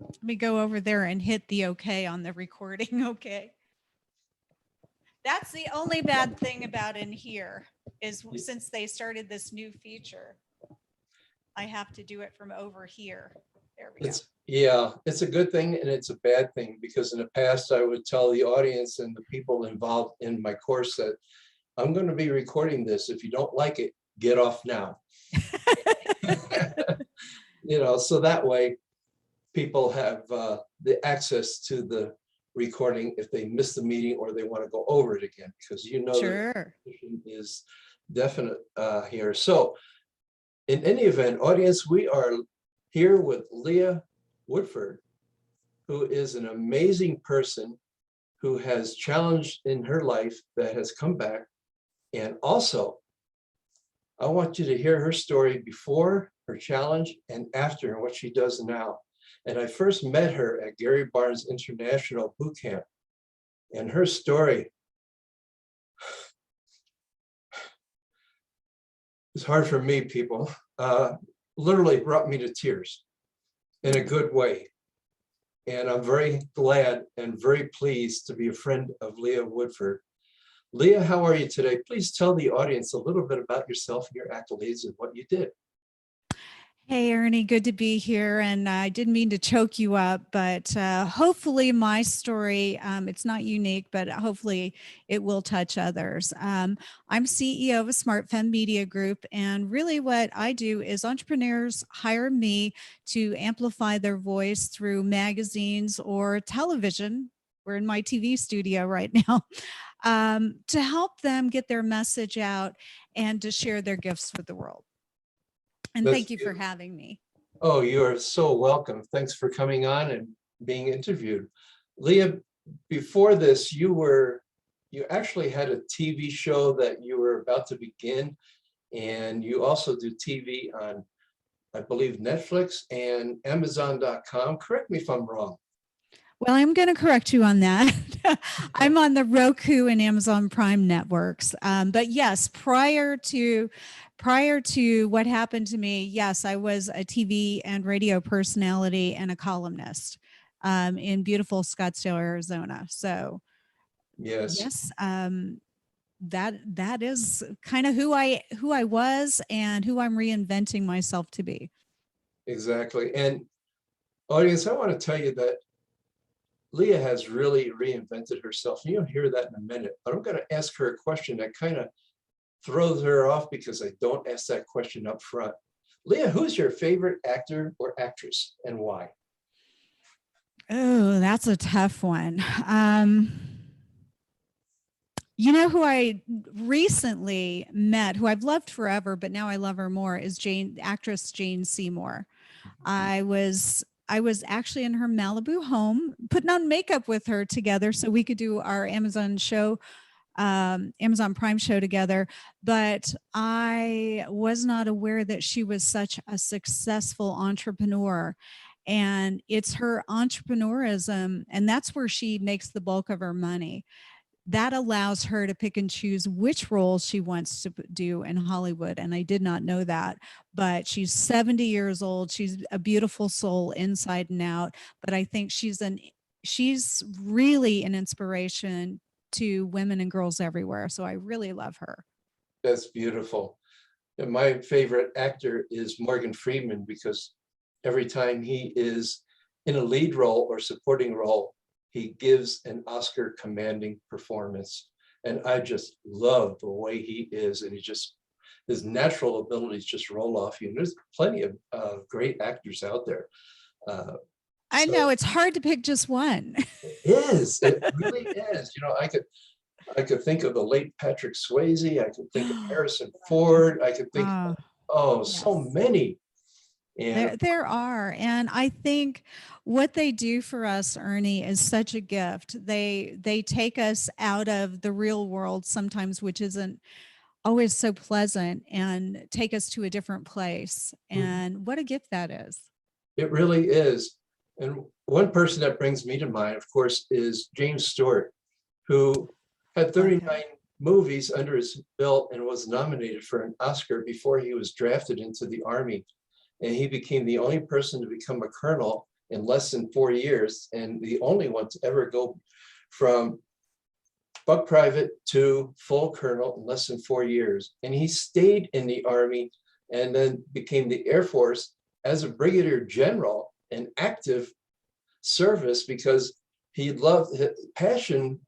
Let me go over there and hit the okay on the recording. Okay. That's the only bad thing about in here is since they started this new feature, I have to do it from over here. There we go. It's a good thing and it's a bad thing, because in the past I would tell the audience and the people involved in my course that I'm going to be recording this. If you don't like it, get off now. So that way people have the access to the recording if they miss the meeting or they want to go over it again, because Sure. the is definite here. So in any event, audience, we are here with Leah Woodford, who is an amazing person who has challenged in her life that has come back. And also, I want you to hear her story before her challenge and after, and what she does now. And I first met her at Gary Barnes International Boot Camp. And her story is hard for me, people. Literally brought me to tears in a good way. And I'm very glad and very pleased to be a friend of Leah Woodford. Leah, how are you today? Please tell the audience a little bit about yourself and your accolades and what you did. Hey, Ernie, good to be here. And I didn't mean to choke you up, but hopefully my story, it's not unique, but hopefully it will touch others. I'm CEO of a Smart Femme Media Group. And really what I do is entrepreneurs hire me to amplify their voice through magazines or television. We're in my TV studio right now, to help them get their message out and to share their gifts with the world. And thank you for having me. Oh, you are so welcome. Thanks for coming on and being interviewed. Leah, before this, you actually had a TV show that you were about to begin, and you also do TV on, I believe, Netflix and Amazon.com. Correct me if I'm wrong. Well, I'm going to correct you on that. I'm on the Roku and Amazon Prime networks. But yes, prior to what happened to me, yes, I was a TV and radio personality and a columnist in beautiful Scottsdale, Arizona. So yes, that is kind of who I was and who I'm reinventing myself to be. Exactly. And audience, I want to tell you that Leah has really reinvented herself. You'll hear that in a minute, but I'm going to ask her a question that kind of throws her off because I don't ask that question up front. Leah, who's your favorite actor or actress and why? Oh, that's a tough one. You know who I recently met, who I've loved forever, but now I love her more, is actress Jane Seymour. I was actually in her Malibu home putting on makeup with her together so we could do our Amazon Prime show together. But I was not aware that she was such a successful entrepreneur. And it's her entrepreneurism, and that's where she makes the bulk of her money. That allows her to pick and choose which roles she wants to do in Hollywood. And I did not know that, but she's 70 years old. She's a beautiful soul inside and out. But I think she's really an inspiration to women and girls everywhere. So I really love her. That's beautiful. And my favorite actor is Morgan Freeman, because every time he is in a lead role or supporting role, he gives an Oscar commanding performance. And I just love the way he is. And his natural abilities just roll off you. And there's plenty of great actors out there. I know it's hard to pick just one. It is. It really is. I could think of the late Patrick Swayze. I could think of Harrison Ford. I could think of so many. And there are. And I think what they do for us, Ernie, is such a gift. They take us out of the real world sometimes, which isn't always so pleasant, and take us to a different place. And what a gift that is. It really is. And one person that brings me to mind, of course, is James Stewart, who had 39 movies under his belt and was nominated for an Oscar before he was drafted into the Army. And he became the only person to become a colonel in less than 4 years, and the only one to ever go from buck private to full colonel in less than 4 years. And he stayed in the Army and then became the Air Force as a brigadier general in active service because he loved, his passion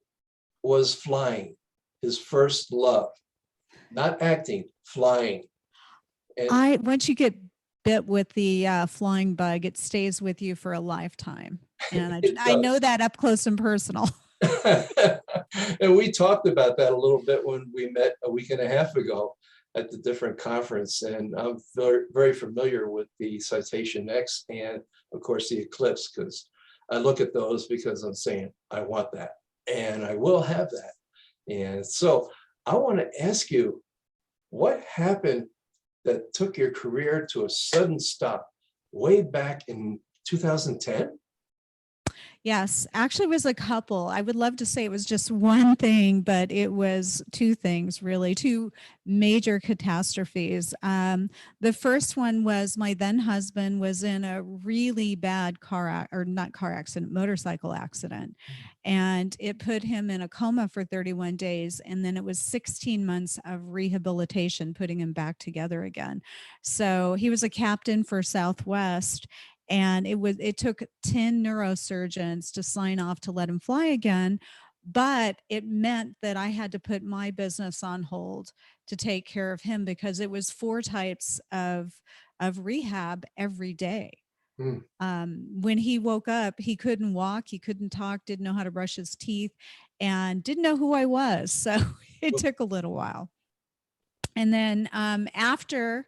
was flying, his first love, not acting, flying. And Once you get bit with the flying bug, it stays with you for a lifetime. And it I know does. that up close and personal. And we talked about that a little bit when we met a week and a half ago at the different conference. And I'm very, very familiar with the Citation X and of course the Eclipse, because I look at those because I'm saying, I want that and I will have that. And so I want to ask you, what happened that took your career to a sudden stop way back in 2010? Yes, actually, it was a couple. I would love to say it was just one thing, but it was two things, really, two major catastrophes. The first one was my then husband was in a really bad or not car accident, motorcycle accident. And it put him in a coma for 31 days. And then it was 16 months of rehabilitation, putting him back together again. So he was a captain for Southwest, and it took 10 neurosurgeons to sign off to let him fly again, but it meant that I had to put my business on hold to take care of him because it was 4 types of rehab every day. Mm. When he woke up, he couldn't walk, he couldn't talk, didn't know how to brush his teeth, and didn't know who I was. So it took a little while. And then after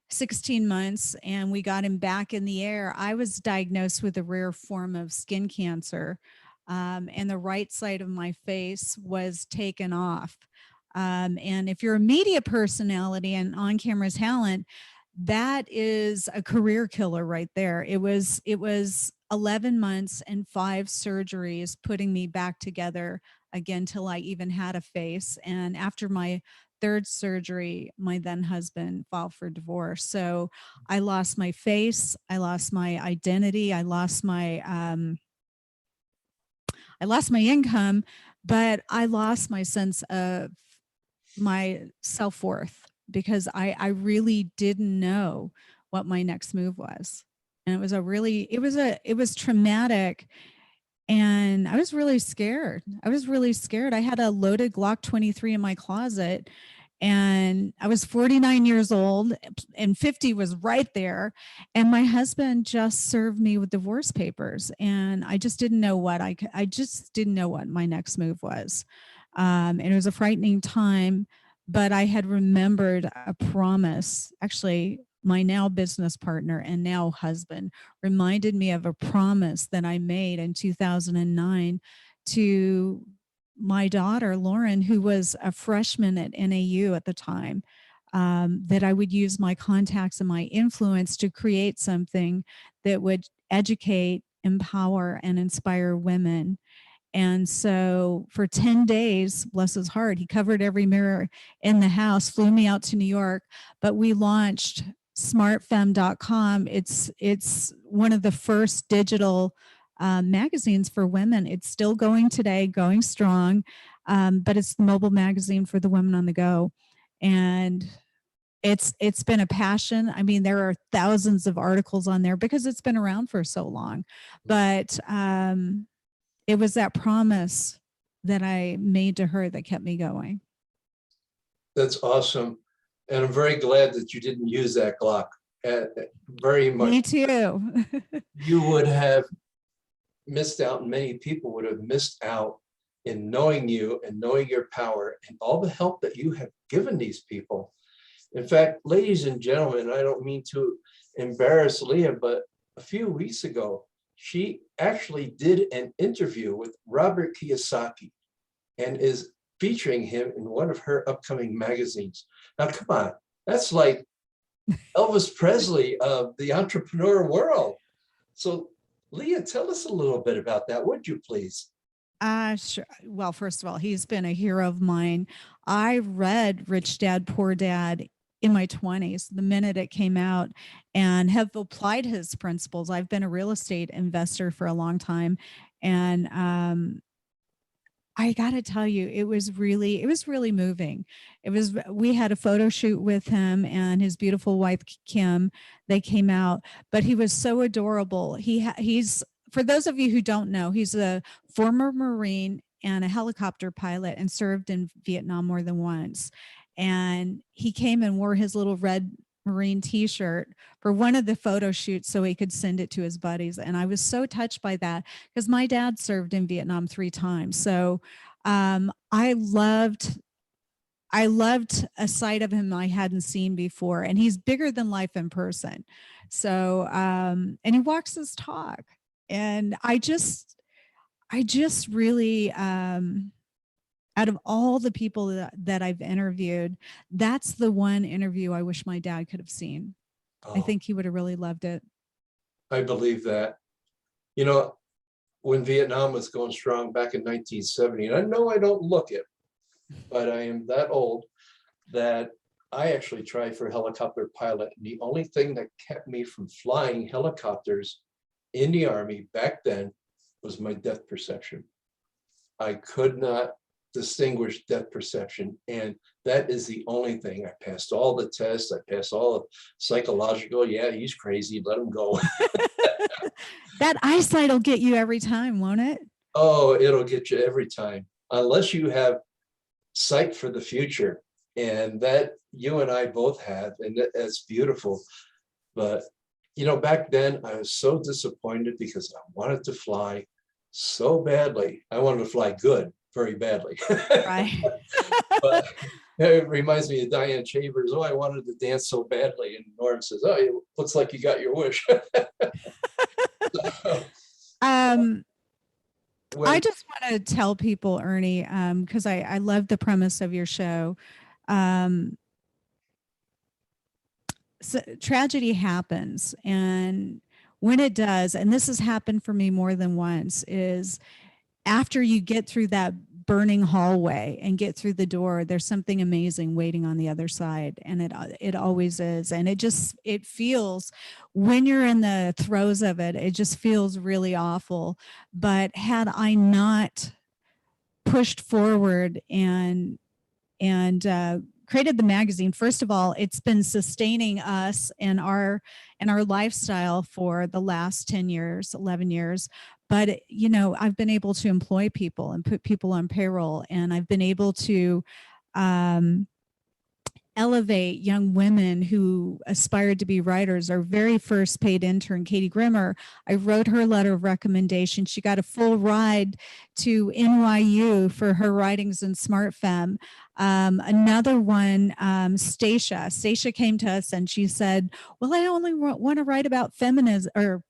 16 months and we got him back in the air, I was diagnosed with a rare form of skin cancer. And the right side of my face was taken off. And if you're a media personality and on camera talent, that is a career killer right there. It was 11 months and 5 surgeries putting me back together again till I even had a face. And after my third surgery, my then husband filed for divorce. So I lost my face, I lost my identity, I lost my income, but I lost my sense of my self-worth because I really didn't know what my next move was. And it was traumatic. And I was really scared. I had a loaded Glock 23 in my closet, and I was 49 years old and 50 was right there. And my husband just served me with divorce papers. And I just didn't know what I just didn't know what my next move was. And it was a frightening time, but I had remembered a promise. Actually, my now business partner and now husband reminded me of a promise that I made in 2009 to my daughter, Lauren, who was a freshman at NAU at the time, that I would use my contacts and my influence to create something that would educate, empower, and inspire women. And so for 10 days, bless his heart, he covered every mirror in the house, flew me out to New York, but we launched smartfemme.com. It's one of the first digital magazines for women. It's still going today, going strong, but it's the mobile magazine for the women on the go. And it's been a passion. I mean, there are thousands of articles on there because it's been around for so long. But it was that promise that I made to her that kept me going. That's awesome. And I'm very glad that you didn't use that Glock. Very much. Me too. You would have missed out, and many people would have missed out in knowing you and knowing your power and all the help that you have given these people. In fact, ladies and gentlemen, I don't mean to embarrass Leah, but a few weeks ago, she actually did an interview with Robert Kiyosaki and is featuring him in one of her upcoming magazines. Now, come on, that's like Elvis Presley of the entrepreneur world. So, Leah, tell us a little bit about that, would you please? Sure. Well, first of all, he's been a hero of mine. I read Rich Dad, Poor Dad in my 20s, the minute it came out, and have applied his principles. I've been a real estate investor for a long time. And I got to tell you, it was really moving. We had a photo shoot with him and his beautiful wife, Kim. They came out, but he was so adorable. He's, for those of you who don't know, he's a former Marine and a helicopter pilot and served in Vietnam more than once. And he came and wore his little red Marine t-shirt for one of the photo shoots so he could send it to his buddies. And I was so touched by that because my dad served in Vietnam 3 times. So I loved a side of him I hadn't seen before, and he's bigger than life in person. So and he walks his talk, and I just really out of all the people that I've interviewed, that's the one interview I wish my dad could have seen. I Oh, think he would have really loved it. I believe that. You know, when Vietnam was going strong back in 1970, and I know I don't look it, but I am that old that I actually tried for a helicopter pilot. And the only thing that kept me from flying helicopters in the Army back then was my depth perception. I could not distinguish depth perception. And that is the only thing. I passed all the tests. I passed all the psychological. Yeah, he's crazy. Let him go. That eyesight will get you every time, won't it? Oh, it'll get you every time. Unless you have sight for the future. And that you and I both have. And that's beautiful. But, you know, back then I was so disappointed because I wanted to fly so badly. I wanted to fly good, very badly. Right. But it reminds me of Diane Chambers. Oh, I wanted to dance so badly. And Norm says, oh, it looks like you got your wish. um, I When just want to tell people, Ernie, because I love the premise of your show. Um, so tragedy happens, and when it does, and this has happened for me more than once, is after you get through that burning hallway and get through the door, there's something amazing waiting on the other side, and it always is. And it feels, when you're in the throes of it, it just feels really awful. But had I not pushed forward and created the magazine, first of all, it's been sustaining us and our lifestyle for the last 10 years, 11 years. But you know, I've been able to employ people and put people on payroll, and I've been able to um, elevate young women who aspired to be writers. Our very first paid intern, Katie Grimmer, I wrote her letter of recommendation. She got a full ride to NYU for her writings in Smart Femme. Another one, Stacia came to us and she said, well, I only want to write about feminism or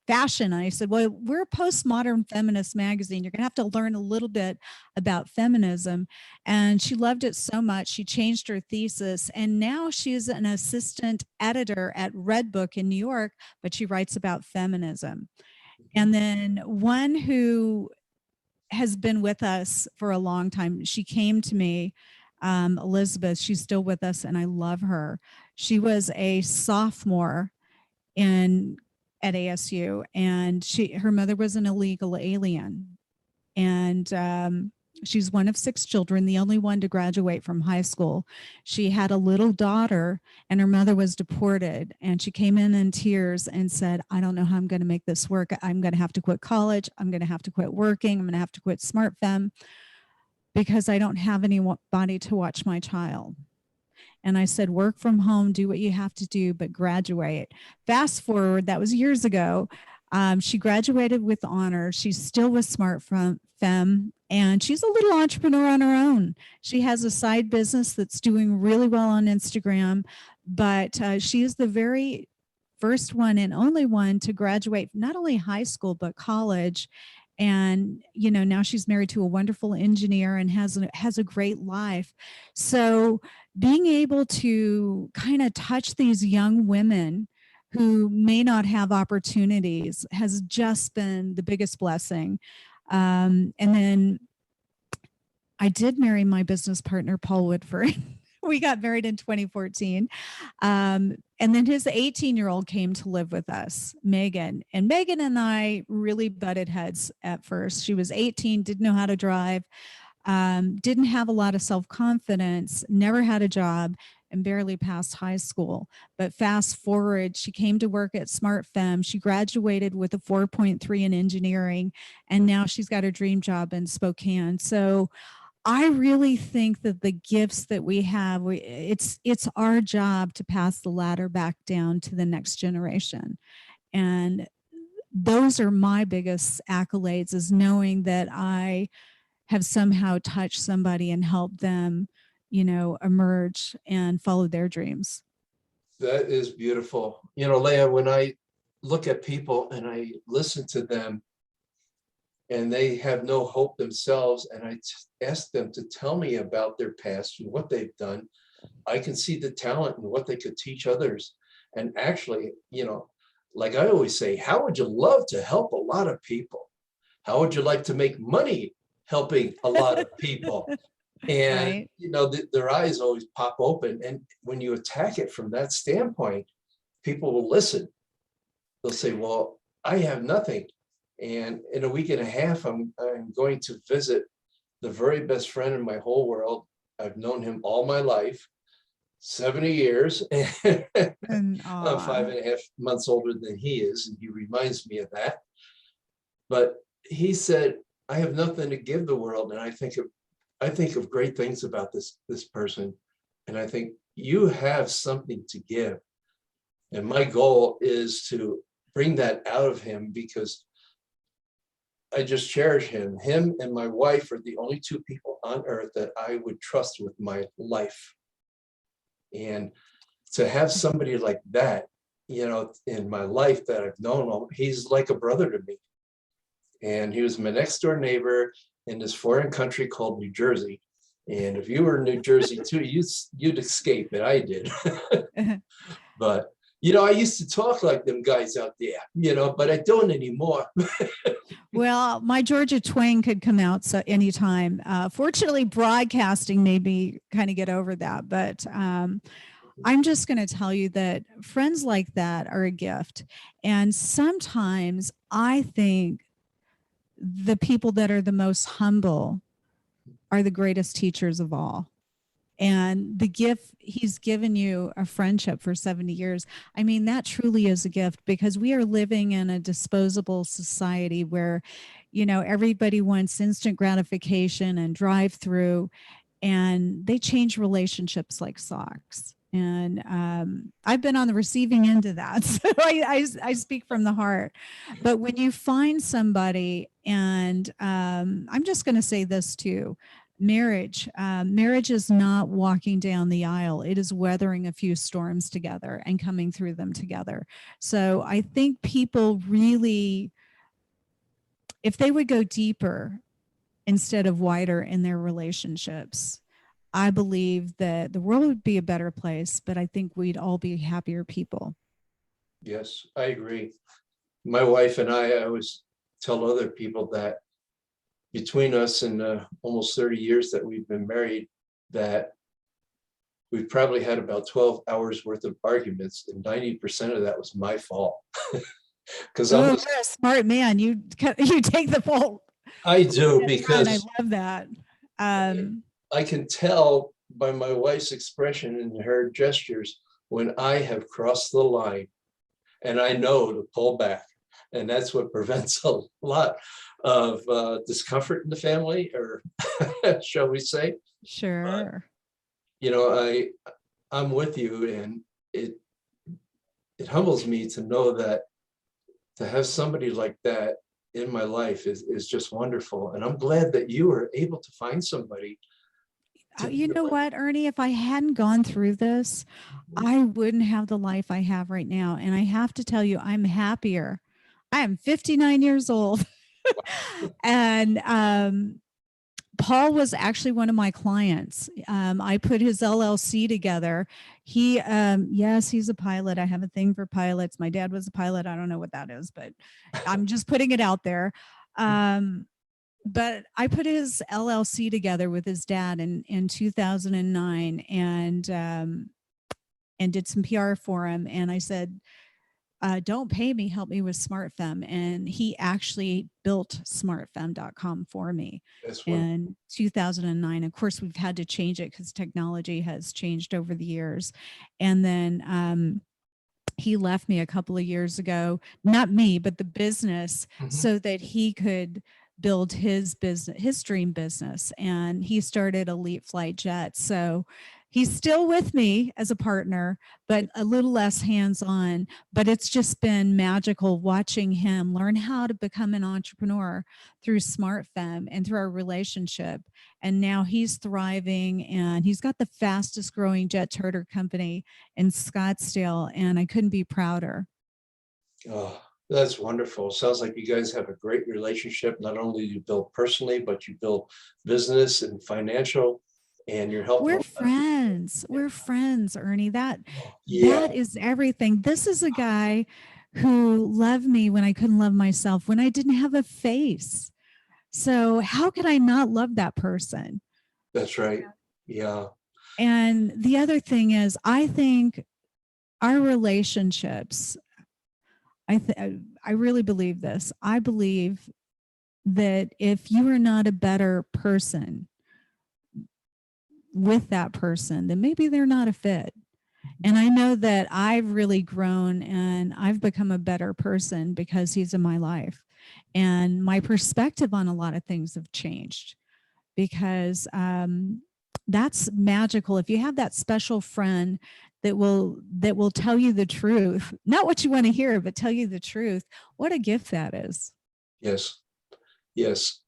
fashion. And I said, well, we're a postmodern feminist magazine. You're going to have to learn a little bit about feminism. And she loved it so much. She changed her thesis. And now she's an assistant editor at Redbook in New York, but she writes about feminism. And then one who has been with us for a long time, she came to me, Elizabeth, she's still with us and I love her. She was a sophomore in at ASU, and her mother was an illegal alien, and she's one of 6 children, the only one to graduate from high school. She had a little daughter, and her mother was deported, and she came in tears and said, I don't know how I'm going to make this work. I'm going to have to quit college. I'm going to have to quit working. I'm going to have to quit Smart Femme because I don't have anybody to watch my child. And I said, work from home, do what you have to do, but graduate. Fast forward, that was years ago. She graduated with honors. She's still with Smart Femme, and she's a little entrepreneur on her own. She has a side business that's doing really well on Instagram, but she is the very first one and only one to graduate not only high school, but college. And, you know, now she's married to a wonderful engineer and has a great life. So being able to kind of touch these young women who may not have opportunities has just been the biggest blessing. And then I did marry my business partner, Paul Woodford. We got married in 2014. And then his 18-year-old came to live with us, Megan. And Megan and I really butted heads at first. She was 18, didn't know how to drive, didn't have a lot of self-confidence, never had a job, and barely passed high school. But fast forward, she came to work at Smart Femme. She graduated with a 4.3 in engineering, and now she's got her dream job in Spokane. So I really think that the gifts that we have, it's our job to pass the ladder back down to the next generation. And those are my biggest accolades, is knowing that I have somehow touched somebody and helped them, emerge and follow their dreams. That is beautiful. Leah, when I look at people and I listen to them and they have no hope themselves, and I ask them to tell me about their past and what they've done, I can see the talent and what they could teach others. And actually, like I always say, how would you love to help a lot of people? How would you like to make money helping a lot of people? And, Right. their eyes always pop open. And when you attack it from that standpoint, people will listen. They'll say, well, I have nothing. And in a week and a half, I'm going to visit the very best friend in my whole world. I've known him all my life, 70 years. And I'm 5.5 months older than he is, and he reminds me of that. But he said, I have nothing to give the world. And I think of great things about this person. And I think you have something to give. And my goal is to bring that out of him, because I just cherish him. Him and my wife are the only two people on earth that I would trust with my life. And to have somebody like that, in my life that I've known, he's like a brother to me. And he was my next door neighbor in this foreign country called New Jersey. And if you were in New Jersey too, you'd escape it. I did. But, I used to talk like them guys out there, but I don't anymore. Well, my Georgia twang could come out so anytime. Fortunately, broadcasting made me kind of get over that. But I'm just going to tell you that friends like that are a gift. And sometimes I think the people that are the most humble are the greatest teachers of all. And the gift he's given you, a friendship for 70 years. I mean, that truly is a gift, because we are living in a disposable society where, everybody wants instant gratification and drive through, and they change relationships like socks. And I've been on the receiving end of that. So I speak from the heart. But when you find somebody, and I'm just going to say this too, marriage is not walking down the aisle. It is weathering a few storms together and coming through them together. So I think people really, if they would go deeper instead of wider in their relationships, I believe that the world would be a better place, but I think we'd all be happier people. Yes, I agree. My wife and I always tell other people that between us and almost 30 years that we've been married, that we've probably had about 12 hours worth of arguments, and 90% of that was my fault. Because you're a smart man. You take the fault. I do, And I because love that. I can tell by my wife's expression and her gestures when I have crossed the line, and I know to pull back. And that's what prevents a lot of discomfort in the family, or shall we say? Sure. I'm with you, and it humbles me to know that to have somebody like that in my life is just wonderful. And I'm glad that you were able to find somebody. You know what, Ernie, if I hadn't gone through this, I wouldn't have the life I have right now. And I have to tell you, I'm happier. I am 59 years old. And Paul was actually one of my clients. I put his LLC together. Yes, he's a pilot. I have a thing for pilots. My dad was a pilot. I don't know what that is, but I'm just putting it out there. but I put his LLC together with his dad in 2009, and did some PR for him. And I said, don't pay me, help me with SmartFem. And he actually built smartfem.com for me That's one. in 2009. Of course, we've had to change it because technology has changed over the years. And then he left me a couple of years ago, not me, but the business, so that he could build his business, his dream business. And he started Elite Flight Jet. So he's still with me as a partner, but a little less hands-on. But it's just been magical watching him learn how to become an entrepreneur through SmartFem and through our relationship. And now he's thriving, and he's got the fastest growing jet charter company in Scottsdale, and I couldn't be prouder. Oh, that's wonderful. Sounds like you guys have a great relationship. Not only do you build personally, but you build business and financial, and you're helping. We're friends. We're friends, Ernie. That Yeah, is everything. This is a guy who loved me when I couldn't love myself, when I didn't have a face. So how could I not love that person? that's right. Yeah. And the other thing is, I think our relationships, I really believe this. I believe that if you are not a better person with that person, then maybe they're not a fit. And I know that I've really grown and I've become a better person because he's in my life. And my perspective on a lot of things have changed because that's magical. If you have that special friend that will tell you the truth, not what you want to hear, but tell you the truth, what a gift that is. Yes. Yes.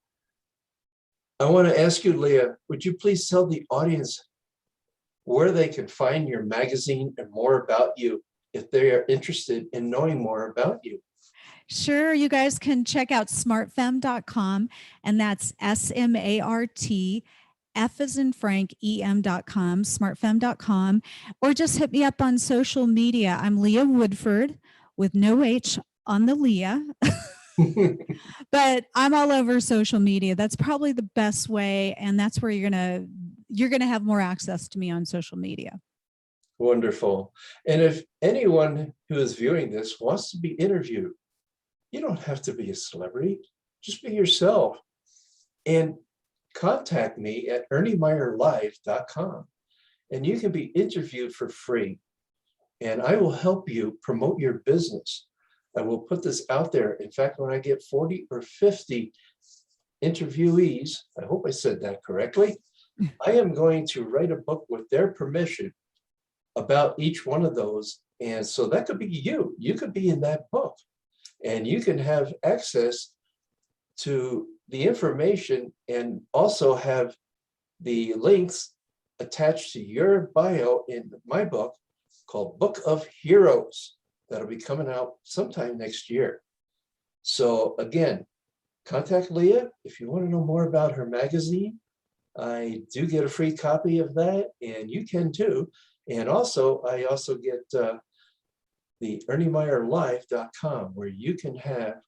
I want to ask you, Leah, would you please tell the audience where they can find your magazine and more about you if they are interested in knowing more about you? Sure, you guys can check out smartfem.com, and that's SMART. F as in Frank, EM.com, smartfem.com, or just hit me up on social media. I'm Leah Woodford with no H on the Leah, but I'm all over social media. That's probably the best way, and that's where you're gonna have more access to me on social media. Wonderful. And if anyone who is viewing this wants to be interviewed, you don't have to be a celebrity. Just be yourself. And contact me at erniemeyerlive.com, and you can be interviewed for free. And I will help you promote your business. I will put this out there. In fact, when I get 40 or 50 interviewees, I hope I said that correctly, I am going to write a book with their permission about each one of those. And so that could be you. You could be in that book, and you can have access to the information and also have the links attached to your bio in my book called Book of Heroes that'll be coming out sometime next year. So again, contact Leah if you want to know more about her magazine. I do get a free copy of that, and you can too. And also, I also get the erniemeyerlive.com, where you can have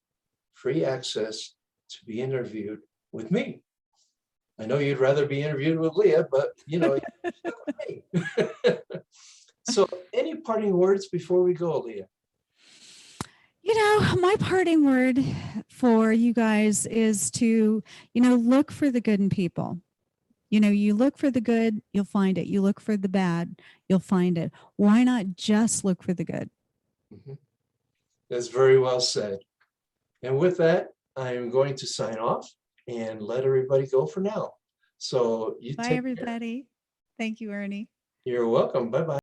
free access to be interviewed with me. I know you'd rather be interviewed with Leah, but you stuck with me. So any parting words before we go, Leah? My parting word for you guys is to, look for the good in people. You look for the good, you'll find it. You look for the bad, you'll find it. Why not just look for the good? That's very well said. And with that, I am going to sign off and let everybody go for now. So you Bye, take care. everybody. Thank you, Ernie. You're welcome. Bye-bye.